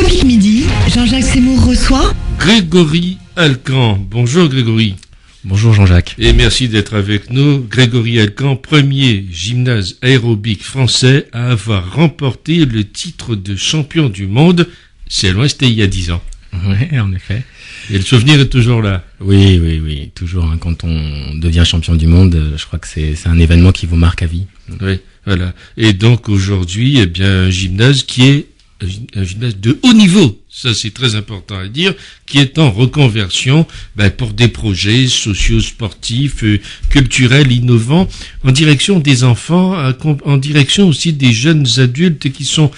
Chaque midi, Jean-Jacques Seymour reçoit Grégory Alcan. Bonjour Grégory. Bonjour Jean-Jacques. Et merci d'être avec nous. Grégory Alcan, premier gymnase aérobique français à avoir remporté le titre de champion du monde. C'est loin, c'était il y a 10 ans. Oui, en effet. Et le souvenir est toujours là. Oui, toujours. Hein, quand on devient champion du monde, je crois que c'est un événement qui vous marque à vie. Oui, voilà. Et donc aujourd'hui, eh bien, un gymnase qui est un gymnase de haut niveau, ça c'est très important à dire, qui est en reconversion pour des projets socio-sportifs, culturels, innovants, en direction des enfants, en direction aussi des jeunes adultes qui sont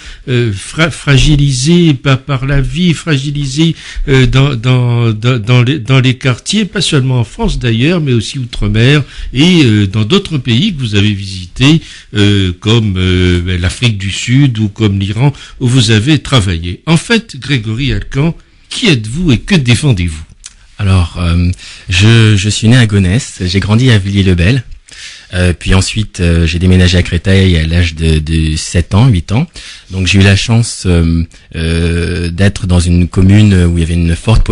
fragilisés par la vie, fragilisés dans les quartiers, pas seulement en France d'ailleurs, mais aussi outre-mer et dans d'autres pays que vous avez visités, comme l'Afrique du Sud ou comme l'Iran, où vous avez travaillé. En fait, Grégory Alcan, qui êtes-vous et que défendez-vous? Alors, je suis né à Gonesse, j'ai grandi à Villiers-le-Bel, puis ensuite j'ai déménagé à Créteil à l'âge de 7 ans, 8 ans. Donc j'ai eu la chance d'être dans une commune où il y avait une forte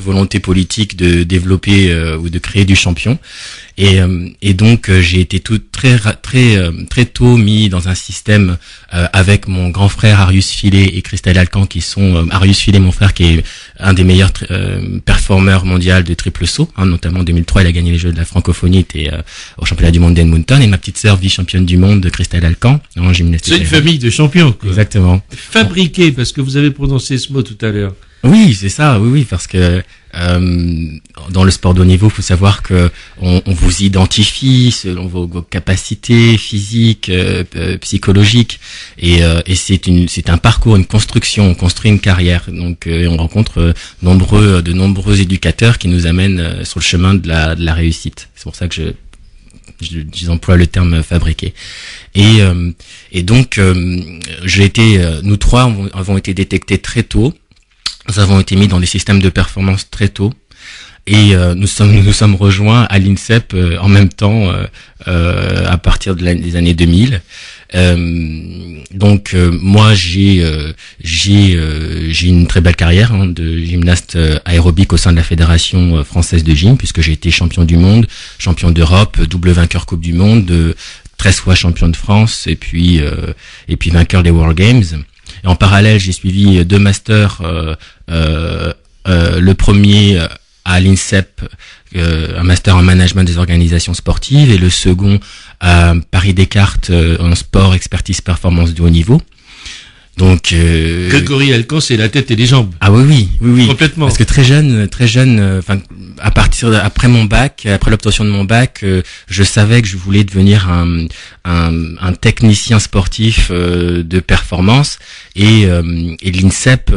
volonté politique de développer ou de créer du champion. Et donc j'ai été très tôt mis dans un système avec mon grand frère Arius Filet et Christelle Alcan qui sont Arius Filet, mon frère, qui est un des meilleurs performeurs mondiaux de triple saut, hein, notamment en 2003 il a gagné les Jeux de la francophonie, était au championnat du monde d'Edmonton, et ma petite sœur vice-championne du monde de Christelle Alcan en gymnastique. C'est une famille de champions, quoi. Exactement. Fabriqué, parce que vous avez prononcé ce mot tout à l'heure. Oui, c'est ça, oui, parce que dans le sport de haut niveau, il faut savoir que on vous identifie selon vos capacités physiques, psychologiques, et c'est un parcours, une construction. On construit une carrière, donc on rencontre de nombreux éducateurs qui nous amènent sur le chemin de la réussite. C'est pour ça que j'emploie le terme fabriqué. Et donc nous trois avons été détectés très tôt. Nous avons été mis dans des systèmes de performance très tôt, et nous sommes rejoints à l'INSEP en même temps à partir des années 2000. Donc moi j'ai une très belle carrière de gymnaste aérobique au sein de la Fédération française de gym, puisque j'ai été champion du monde, champion d'Europe, double vainqueur Coupe du Monde, 13 fois champion de France, et puis vainqueur des World Games. Et en parallèle, j'ai suivi 2 masters, le premier à l'INSEP, un master en management des organisations sportives, et le second à Paris-Descartes en sport, expertise, performance de haut niveau. Donc Grégory Alcan, c'est la tête et les jambes. Ah oui. Complètement. Parce que très jeune, après mon bac, après l'obtention de mon bac, je savais que je voulais devenir un technicien sportif de performance, et l'INSEP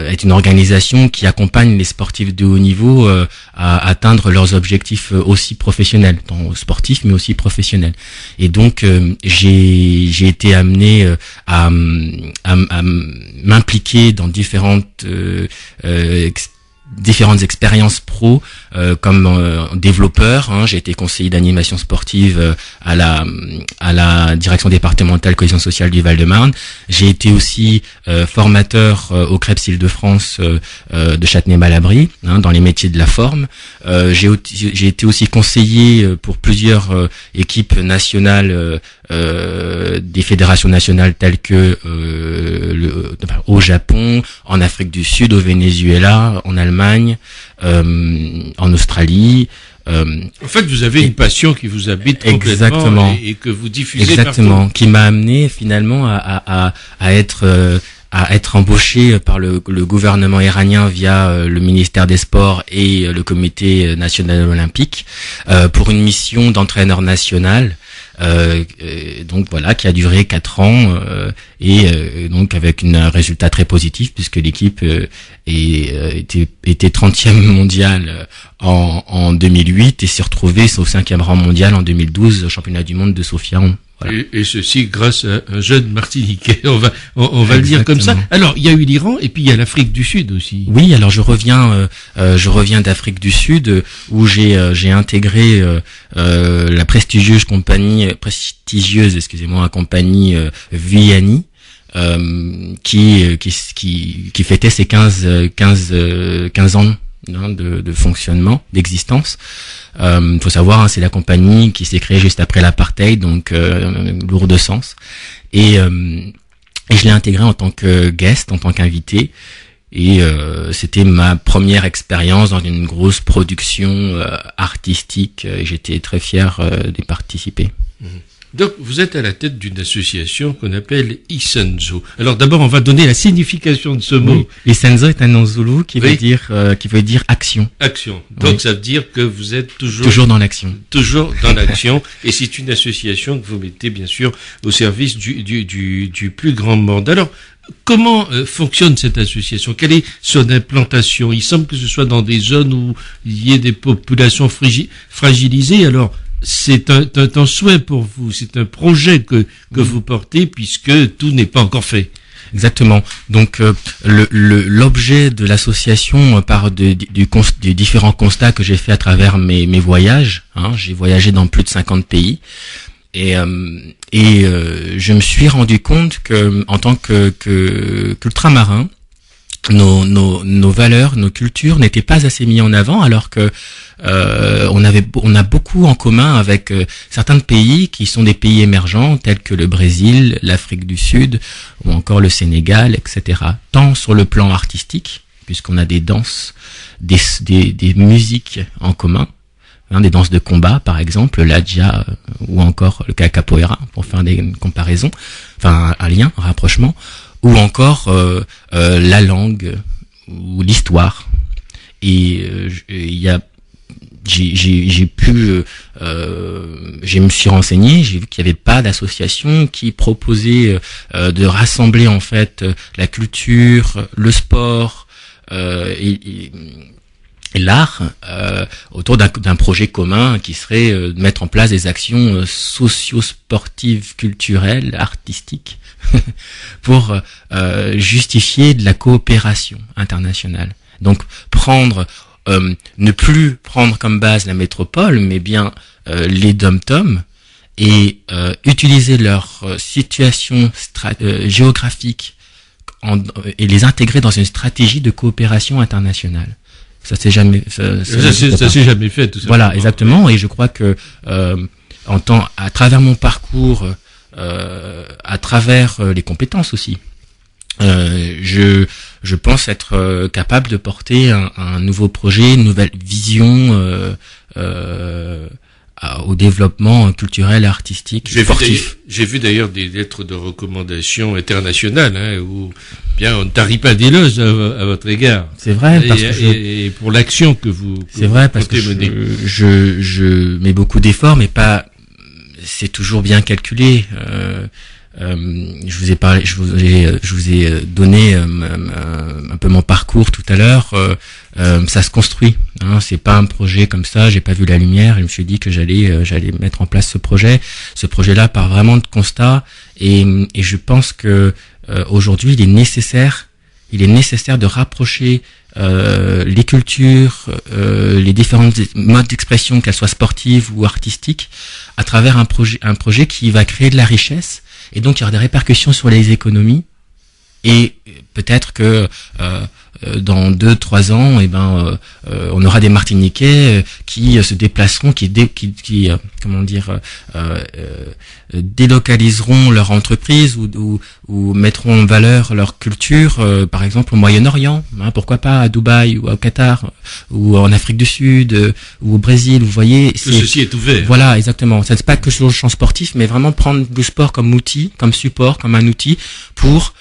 est une organisation qui accompagne les sportifs de haut niveau à atteindre leurs objectifs aussi professionnels, tant sportifs mais aussi professionnels. Et donc j'ai été amené à m'impliquer dans différentes expériences pro, comme développeur, hein. J'ai été conseiller d'animation sportive à la direction départementale cohésion sociale du Val-de-Marne. J'ai été aussi formateur au CREPS Île-de-France de Châtenay-Malabry, hein, dans les métiers de la forme. J'ai été aussi conseiller pour plusieurs équipes nationales des fédérations nationales telles que au Japon, en Afrique du Sud, au Venezuela, en Allemagne, en Australie. En fait, vous avez une passion qui vous habite complètement et que vous diffusez exactement, partout. Qui m'a amené finalement à être embauché par le gouvernement iranien via le ministère des Sports et le Comité national olympique pour une mission d'entraîneur national. Donc voilà, qui a duré 4 ans et donc avec un résultat très positif, puisque l'équipe était 30e mondiale en 2008 et s'est retrouvée au 5e rang mondial en 2012 au championnat du monde de Sofia Voilà. Et ceci grâce à un jeune Martiniquais, on va le dire comme ça. Alors, il y a eu l'Iran et puis il y a l'Afrique du Sud aussi. Oui, alors je reviens d'Afrique du Sud où j'ai intégré la prestigieuse compagnie Vianney qui fêtait ses 15 ans de fonctionnement, d'existence. Faut savoir, c'est la compagnie qui s'est créée juste après l'apartheid, donc lourd de sens. Et je l'ai intégré en tant que guest, en tant qu'invité. Et c'était ma première expérience dans une grosse production artistique. Et j'étais très fier d'y participer. Donc, vous êtes à la tête d'une association qu'on appelle Isenzo. Alors, d'abord, on va donner la signification de ce mot. Oui. Isenzo est un nom zoulou qui veut dire action. Action. Donc, ça veut dire que vous êtes toujours dans l'action. Toujours dans l'action. Et c'est une association que vous mettez, bien sûr, au service du plus grand monde. Alors, comment fonctionne cette association? Quelle est son implantation? Il semble que ce soit dans des zones où il y ait des populations fragilisées. Alors, c'est un souhait pour vous, c'est un projet que vous portez puisque tout n'est pas encore fait. Exactement. Donc l'objet de l'association part des différents constats que j'ai fait à travers mes voyages. J'ai voyagé dans plus de 50 pays et je me suis rendu compte que en tant qu'ultramarin, nos valeurs, nos cultures n'étaient pas assez mis en avant, alors que on a beaucoup en commun avec certains pays qui sont des pays émergents tels que le Brésil, l'Afrique du Sud ou encore le Sénégal, etc. Tant sur le plan artistique, puisqu'on a des danses, des musiques en commun, des danses de combat par exemple, l'adja ou encore le capoeira, pour faire des comparaisons, enfin un lien, un rapprochement, ou encore la langue ou l'histoire. Et je me suis renseigné, j'ai vu qu'il n'y avait pas d'association qui proposait de rassembler en fait la culture, le sport et l'art autour d'un projet commun qui serait de mettre en place des actions socio-sportives, culturelles, artistiques pour justifier de la coopération internationale. Donc ne plus prendre comme base la métropole, mais bien les dom-toms et utiliser leur situation géographique et les intégrer dans une stratégie de coopération internationale. Ça s'est jamais fait, tout ça. Voilà, exactement. Et je crois que à travers mon parcours, à travers les compétences aussi, je pense être capable de porter un nouveau projet, une nouvelle vision au développement culturel, artistique, sportif. J'ai vu d'ailleurs des lettres de recommandation internationales, où bien on ne tarit pas d'éloges à votre égard. C'est vrai, et pour l'action que vous mener. Je mets beaucoup d'efforts, mais pas. C'est toujours bien calculé. Je vous ai donné un peu mon parcours tout à l'heure. Ça se construit. C'est pas un projet comme ça. J'ai pas vu la lumière. Je me suis dit que j'allais mettre en place ce projet. Ce projet-là part vraiment de constats. Et je pense que aujourd'hui, il est nécessaire de rapprocher les cultures, les différents modes d'expression, qu'elles soient sportives ou artistiques, à travers un projet qui va créer de la richesse. Et donc, il y aura des répercussions sur les économies. Et peut-être que dans 2-3 ans, on aura des Martiniquais qui se déplaceront, qui délocaliseront leur entreprise ou mettront en valeur leur culture, par exemple au Moyen-Orient, pourquoi pas à Dubaï ou au Qatar ou en Afrique du Sud ou au Brésil. Vous voyez, ceci est ouvert. Voilà, exactement. Ça n'est pas que sur le champ sportif, mais vraiment prendre le sport comme outil, comme support, comme un outil pour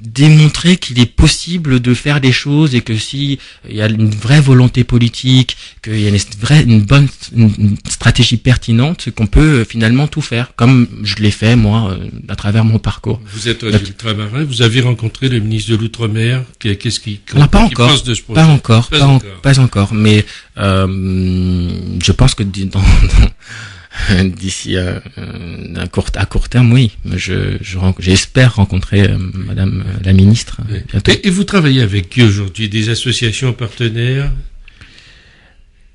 démontrer qu'il est possible de faire des choses et que si il y a une vraie volonté politique, qu'il y a une stratégie pertinente, qu'on peut finalement tout faire, comme je l'ai fait moi à travers mon parcours. Vous êtes un ultramarin, vous avez rencontré le ministre de l'Outre-mer, qu'est-ce qu'il pense de ce projet? Pas encore, mais je pense que d'ici à court terme, oui. J'espère rencontrer Madame la ministre bientôt. Et vous travaillez avec qui aujourd'hui? Des associations partenaires?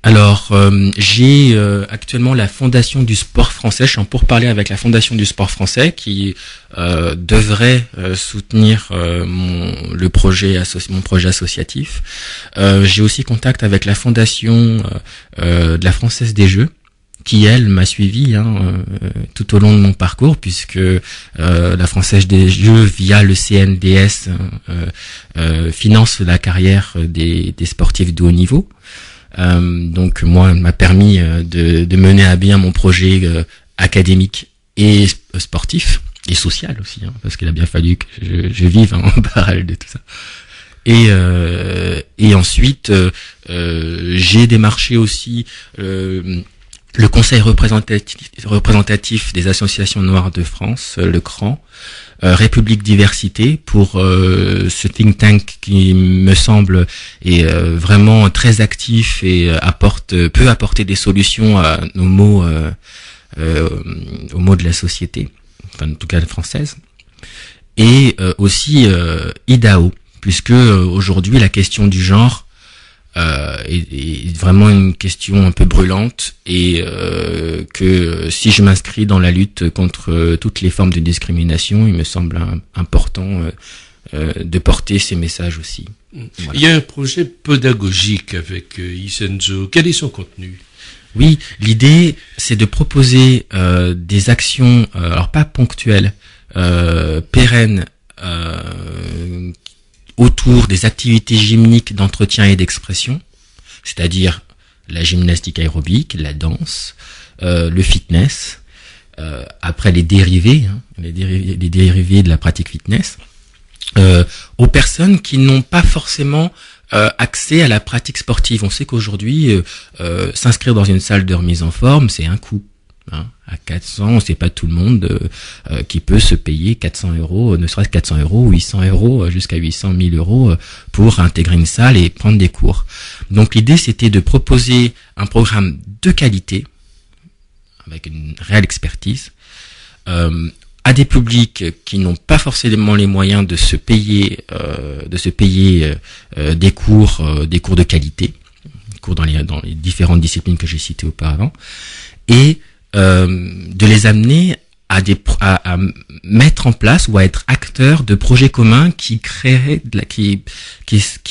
Alors, j'ai actuellement la Fondation du Sport Français. Je suis en pourparlers avec la Fondation du Sport Français qui devrait soutenir mon projet associatif. J'ai aussi contact avec la Fondation de la Française des Jeux, qui elle m'a suivi tout au long de mon parcours, puisque la Française des Jeux via le CNDS finance la carrière des sportifs de haut niveau. Donc moi, elle m'a permis de mener à bien mon projet académique et sportif et social aussi, parce qu'il a bien fallu que je vive en parallèle de tout ça. Et ensuite, j'ai démarché aussi le Conseil représentatif des associations noires de France, le CRAN, République Diversité, pour ce think tank qui me semble est vraiment très actif et peut apporter des solutions à aux maux de la société, enfin en tout cas française, et aussi IDAO, puisque aujourd'hui la question du genre est vraiment une question un peu brûlante, et que si je m'inscris dans la lutte contre toutes les formes de discrimination, il me semble important de porter ces messages aussi. Voilà. Il y a un projet pédagogique avec Isenzo. Quel est son contenu? Oui, l'idée c'est de proposer des actions, alors pas ponctuelles, pérennes, autour des activités gymniques d'entretien et d'expression, c'est-à-dire la gymnastique aérobique, la danse, le fitness, après les dérivés de la pratique fitness, aux personnes qui n'ont pas forcément accès à la pratique sportive. On sait qu'aujourd'hui, s'inscrire dans une salle de remise en forme, c'est un coût. À 400, c'est pas tout le monde qui peut se payer 400 €, ne serait-ce 400 €, 800 €, jusqu'à 800 000 € pour intégrer une salle et prendre des cours. Donc l'idée, c'était de proposer un programme de qualité, avec une réelle expertise, à des publics qui n'ont pas forcément les moyens de se payer des cours de qualité, cours dans les différentes disciplines que j'ai citées auparavant, et de les amener à mettre en place ou à être acteurs de projets communs qui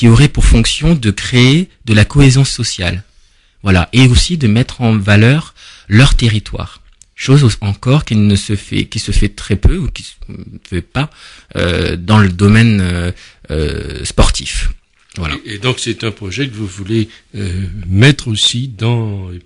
auraient pour fonction de créer de la cohésion sociale. Voilà. Et aussi de mettre en valeur leur territoire. Chose encore qui se fait très peu ou qui se fait pas, dans le domaine, sportif. Voilà. Et donc c'est un projet que vous voulez mettre aussi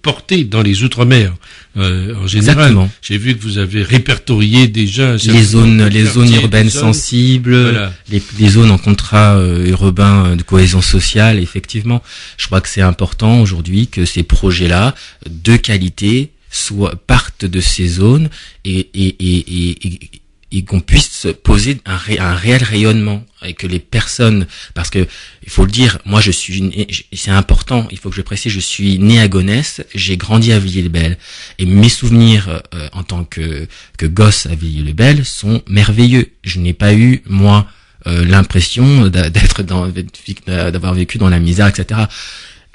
porter dans les Outre-mer en général. Exactement. J'ai vu que vous avez répertorié déjà les zones urbaines sensibles, voilà. les zones en contrat urbain de cohésion sociale. Effectivement, je crois que c'est important aujourd'hui que ces projets-là de qualité partent de ces zones et qu'on puisse poser un réel rayonnement, et que les personnes, parce que il faut le dire, moi c'est important, il faut que je précise, je suis né à Gonesse, j'ai grandi à Villiers-le-Bel, et mes souvenirs en tant que gosse à Villiers-le-Bel sont merveilleux. Je n'ai pas eu moi l'impression d'avoir vécu dans la misère, etc.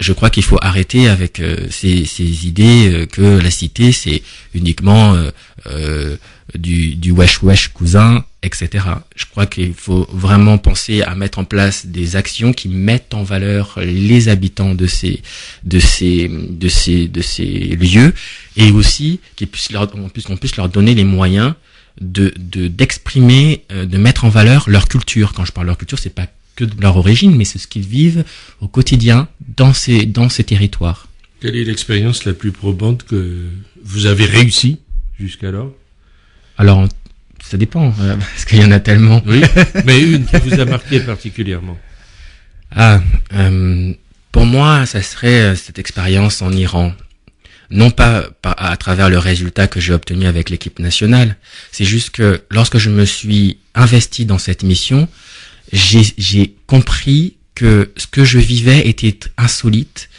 Je crois qu'il faut arrêter avec ces idées que la cité c'est uniquement du wesh cousin, etc. Je crois qu'il faut vraiment penser à mettre en place des actions qui mettent en valeur les habitants de ces lieux, et aussi qu'on puisse leur donner les moyens d'exprimer, de mettre en valeur leur culture. Quand je parle de leur culture, c'est pas que de leur origine, mais c'est ce qu'ils vivent au quotidien dans ces territoires. Quelle est l'expérience la plus probante que vous avez réussi jusqu'alors? Alors, ça dépend, parce qu'il y en a tellement. Oui, mais une qui vous a marqué particulièrement. Pour moi, ça serait cette expérience en Iran. Non pas à travers le résultat que j'ai obtenu avec l'équipe nationale, c'est juste que lorsque je me suis investi dans cette mission, j'ai compris que ce que je vivais était insolite,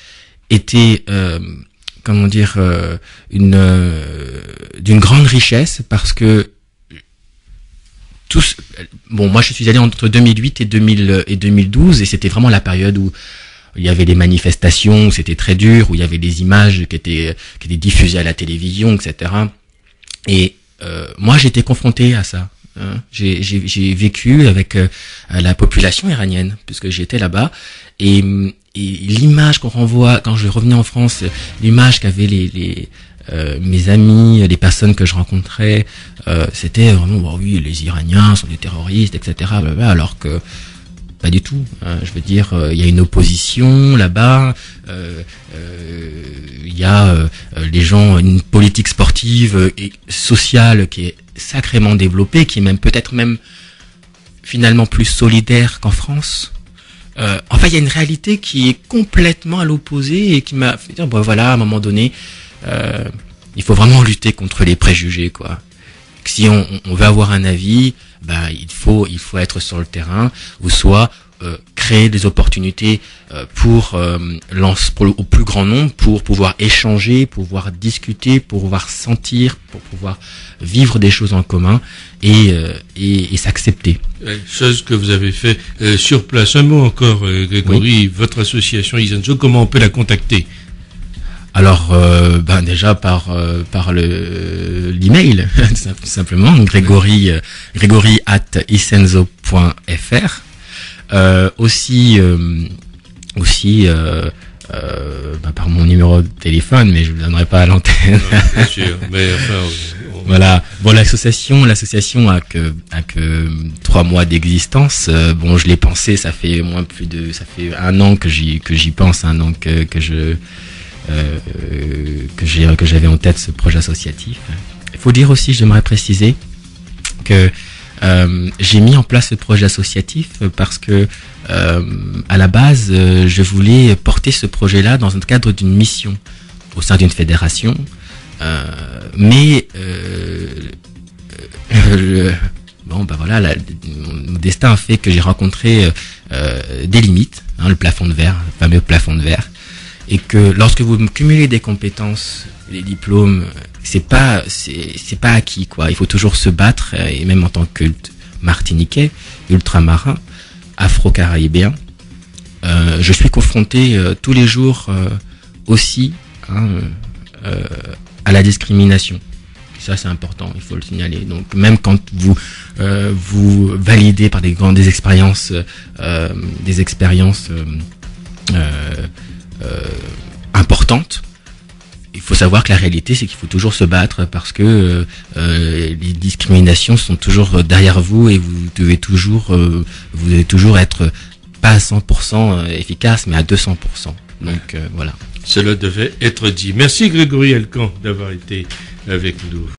était comment dire, d'une grande richesse, parce que moi je suis allé entre 2008 et 2012, et c'était vraiment la période où il y avait des manifestations, où c'était très dur, où il y avait des images qui étaient diffusées à la télévision, etc. Et moi j'étais confronté à ça. J'ai vécu avec la population iranienne, puisque j'étais là-bas, et l'image qu'on renvoie quand je revenais en France, l'image qu'avaient mes amis, les personnes que je rencontrais, c'était vraiment oui, les Iraniens sont des terroristes, etc. Alors que pas du tout. Je veux dire, il y a une opposition là-bas. Il y a les gens, une politique sportive et sociale qui est sacrément développée, qui est même peut-être même finalement plus solidaire qu'en France. Enfin, il y a une réalité qui est complètement à l'opposé et qui m'a fait dire, bon voilà, à un moment donné, il faut vraiment lutter contre les préjugés, quoi. Si on veut avoir un avis, il faut être sur le terrain, ou soit créer des opportunités pour au plus grand nombre, pour pouvoir échanger, pouvoir discuter, pour pouvoir sentir, pour pouvoir vivre des choses en commun et s'accepter. Chose que vous avez fait sur place. Un mot encore, Grégory, oui. Votre association Isenso, comment on peut la contacter? Alors, déjà par l'email, tout simplement, gregory@isenso.fr. Aussi par mon numéro de téléphone, mais je ne le donnerai pas à l'antenne. Bien sûr, mais enfin, voilà. Bon, l'association a que 3 mois d'existence. Je l'ai pensé, ça fait 1 an que j'y pense, 1 an que j'avais en tête ce projet associatif. Il faut dire aussi, j'aimerais préciser que j'ai mis en place ce projet associatif parce que à la base, je voulais porter ce projet-là dans le cadre d'une mission au sein d'une fédération, mais mon destin a fait que j'ai rencontré des limites, le plafond de verre, le fameux plafond de verre. Et que lorsque vous cumulez des compétences, les diplômes, c'est pas acquis, quoi. Il faut toujours se battre, et même en tant que martiniquais, ultramarin, afro-caribéen, je suis confronté tous les jours aussi à la discrimination. Ça, c'est important, il faut le signaler. Donc, même quand vous validez par des expériences importante, il faut savoir que la réalité, c'est qu'il faut toujours se battre parce que les discriminations sont toujours derrière vous et vous devez toujours être pas à 100% efficace, mais à 200%. Donc voilà. Cela devait être dit. Merci Grégory Elkan d'avoir été avec nous.